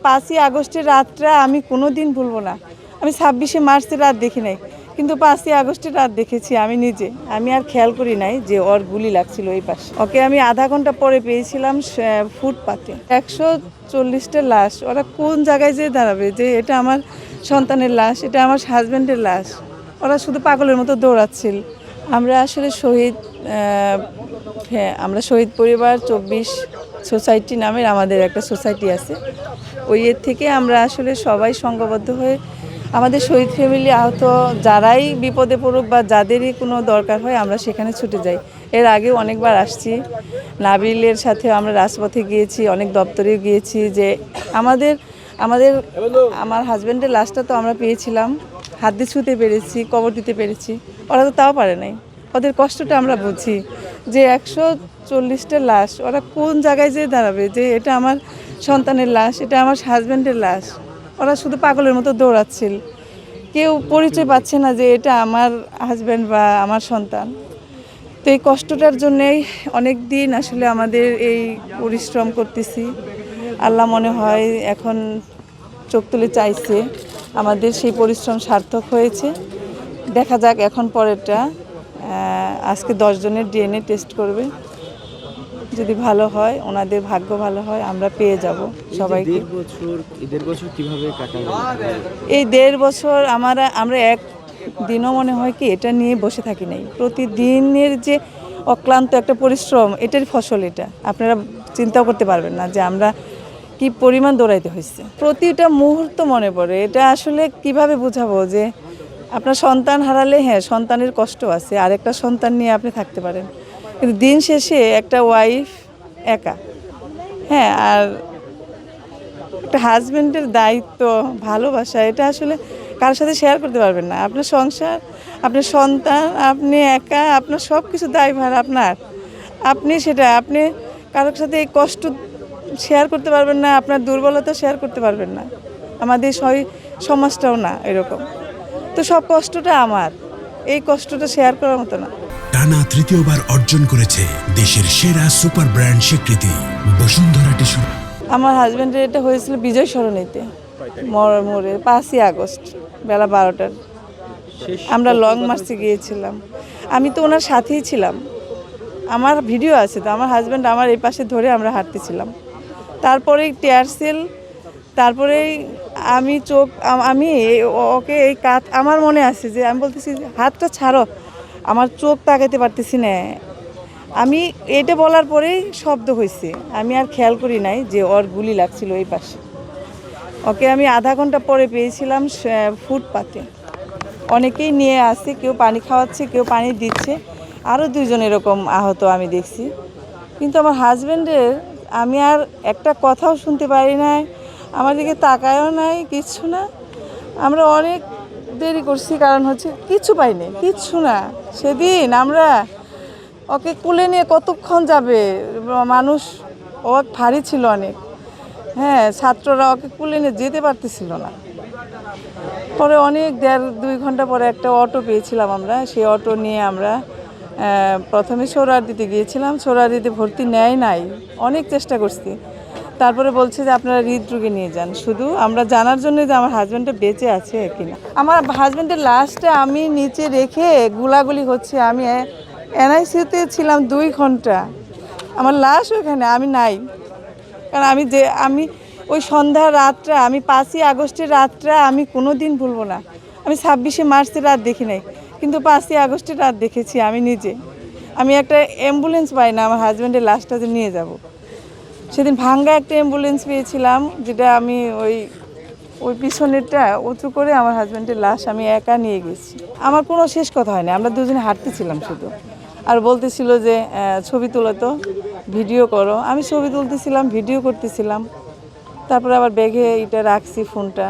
5ই আগস্টের রাতটা আমি কোনোদিন ভুলবো না। আমি 26শে মার্চের রাত দেখি নাই, কিন্তু 5ই আগস্টের রাত দেখেছি আমি নিজে। আমি আর খেয়াল করি নাই যে ওর গুলি লাগছিল এই পাশে। ওকে আমি আধা ঘন্টা পরে পেয়েছিলাম ফুটপাতে। 140টা লাশ। ওরা কোন জায়গায় যেয়ে দাঁড়াবে যে এটা আমার সন্তানের লাশ, এটা আমার হাজব্যান্ডের লাশ। ওরা শুধু পাগলের মতো দৌড়াচ্ছিল। আমরা আসলে আমরা শহীদ পরিবার 24 সোসাইটি নামের আমাদের একটা সোসাইটি আছে। ওই এর থেকে আমরা আসলে সবাই সংঘবদ্ধ হয়ে আমাদের শহীদ ফ্যামিলি আহত যারাই বিপদে পড়ুক বা যাদেরই কোনো দরকার হয় আমরা সেখানে ছুটে যাই। এর আগেও অনেকবার আসছি, নাবিলের সাথে আমরা রাজপথে গিয়েছি, অনেক দপ্তরে গিয়েছি যে আমার হাজব্যান্ডের লাশটা তো আমরা পেয়েছিলাম, হাত দিয়ে ছুঁতে পেরেছি, কবর দিতে পেরেছি। ওরা তো তাও পারে নাই। ওদের কষ্টটা আমরা বুঝি যে 140টা লাশ। ওরা কোন জায়গায় যেয়ে দাঁড়াবে যে এটা আমার সন্তানের লাশ, এটা আমার হাজব্যান্ডের লাশ। ওরা শুধু পাগলের মতো দৌড়াচ্ছিল। কেউ পরিচয় পাচ্ছে না যে এটা আমার হাজব্যান্ড বা আমার সন্তান। তো এই কষ্টটার জন্যেই অনেক দিন আসলে আমাদের এই পরিশ্রম করতেছি। আল্লাহ মনে হয় এখন চোখ তুলে চাইছে, আমাদের সেই পরিশ্রম সার্থক হয়েছে। দেখা যাক এখন পরেরটা। আজকে 10 জনের ডিএনএ টেস্ট করবে, যদি ভালো হয়, ওনাদের ভাগ্য ভালো হয়, আমরা পেয়ে যাব সবাইকে। দেড় বছর কিভাবে কাটালো? এই 1.5 বছর আমরা এক দিনও মনে হয় কি এটা নিয়ে বসে থাকি নাই। প্রতিদিনের যে অক্লান্ত একটা পরিশ্রম, এটার ফসল এটা। আপনারা চিন্তাও করতে পারবেন না যে আমরা কি পরিমাণ দৌড়াইতে হয়েছে। প্রতিটা মুহূর্ত মনে পড়ে। এটা আসলে কিভাবে বোঝাবো যে আপনার সন্তান হারালে হ্যাঁ সন্তানের কষ্ট আছে, আরেকটা সন্তান নিয়ে আপনি থাকতে পারেন, কিন্তু দিন শেষে একটা ওয়াইফ একা, হ্যাঁ, আর একটা হাজব্যান্ডের দায়িত্ব, ভালোবাসা, এটা আসলে কারোর সাথে শেয়ার করতে পারবেন না। আপনার সংসার, আপনার সন্তান, আপনি একা, আপনার সব কিছু দায়ভার আপনার। আপনি কারোর সাথে এই কষ্ট শেয়ার করতে পারবেন না, আপনার দুর্বলতা শেয়ার করতে পারবেন না। আমাদের সমাজটাও না এরকম। তো সব কষ্টটা আমার, এই কষ্টটা শেয়ার করার মতো না। টানা তৃতীয়বার অর্জন করেছে দেশের সেরা সুপার ব্র্যান্ড স্বীকৃতি বসুন্ধরা টিস্যু। আমার হাজব্যান্ডের এটা হয়েছিল বিজয় সরণিতে, মোড়ে 5ই আগস্ট বেলা 12টার। আমরা লং মার্চে গিয়েছিলাম। আমি তো ওনার সাথেই ছিলাম, আমার ভিডিও আছে তো। আমার হাজব্যান্ড আমার এই পাশে ধরে আমরা হাঁটতেছিলাম। তারপরেই টিয়ার সেল, তারপরেই আমি ওকে এই কাত, আমার মনে আছে যে আমি বলতেছি হাতটা ছাড়ো, আমার চোখ তাকাইতে পারতেছি না। আমি এটা বলার পরেই শব্দ হয়েছে, আমি আর খেয়াল করি নাই যে ওর গুলি লাগছিল এই পাশে। ওকে আমি আধা ঘন্টা পরে পেয়েছিলাম ফুটপাতে। অনেকেই নিয়ে আসছে, কেউ পানি খাওয়াচ্ছে, কেউ পানি দিচ্ছে, আরও 2 জন এরকম আহত আমি দেখছি। কিন্তু আমার হাজব্যান্ডের আমি আর একটা কথাও শুনতে পারি নাই, আমার দিকে তাকায়ও নাই, কিচ্ছু না। আমরা অনেক দেরি করছি, কারণ হচ্ছে কিচ্ছু পাইনি, কিচ্ছু না। সেদিন আমরা ওকে কুলে নিয়ে কতক্ষণ যাবে মানুষ, ও ভারী ছিল অনেক, হ্যাঁ, ছাত্ররা ওকে কুলে নিয়ে যেতে পারতেছিল না। পরে অনেক 1.5-2 ঘন্টা পরে একটা অটো পেয়েছিলাম আমরা। সেই অটো নিয়ে আমরা প্রথমে সোহরাওয়ার্দীতে গিয়েছিলাম। সোহরাওয়ার্দীতে ভর্তি নেয় নাই, অনেক চেষ্টা করছি। তারপরে বলছে যে আপনারা হৃদরোগে নিয়ে যান, শুধু আমরা জানার জন্য যে আমার হাজব্যান্ডটা বেঁচে আছে কিনা। আমার হাজব্যান্ডের লাশটা আমি নিচে রেখে গুলাগুলি হচ্ছে, আমি এনআইসিউতে ছিলাম 2 ঘন্টা, আমার লাশ ওখানে, আমি নাই। কারণ আমি ওই সন্ধ্যার রাতটা, আমি 5ই আগস্টের রাতটা আমি কোনো দিন ভুলবো না। আমি 26শে মার্চের রাত দেখি নাই, কিন্তু 5ই আগস্টের রাত দেখেছি আমি নিজে। আমি একটা অ্যাম্বুলেন্স পাই না আমার হাজব্যান্ডের লাশটা যে নিয়ে যাব। সেদিন ভাঙ্গা একটা অ্যাম্বুলেন্স পেয়েছিলাম, যেটা আমি ওই পিছনেরটা উঁচু করে আমার হাজব্যান্ডের লাশ আমি একা নিয়ে গেছি। আমার কোনো শেষ কথা হয়নি, আমরা দুজনে হাঁটতেছিলাম শুধু, আর বলতেছিল যে ছবি তোলো তো, ভিডিও করো। আমি ছবি তুলতেছিলাম, ভিডিও করতেছিলাম। তারপরে আবার ব্যাগে এটা রাখছি ফোনটা।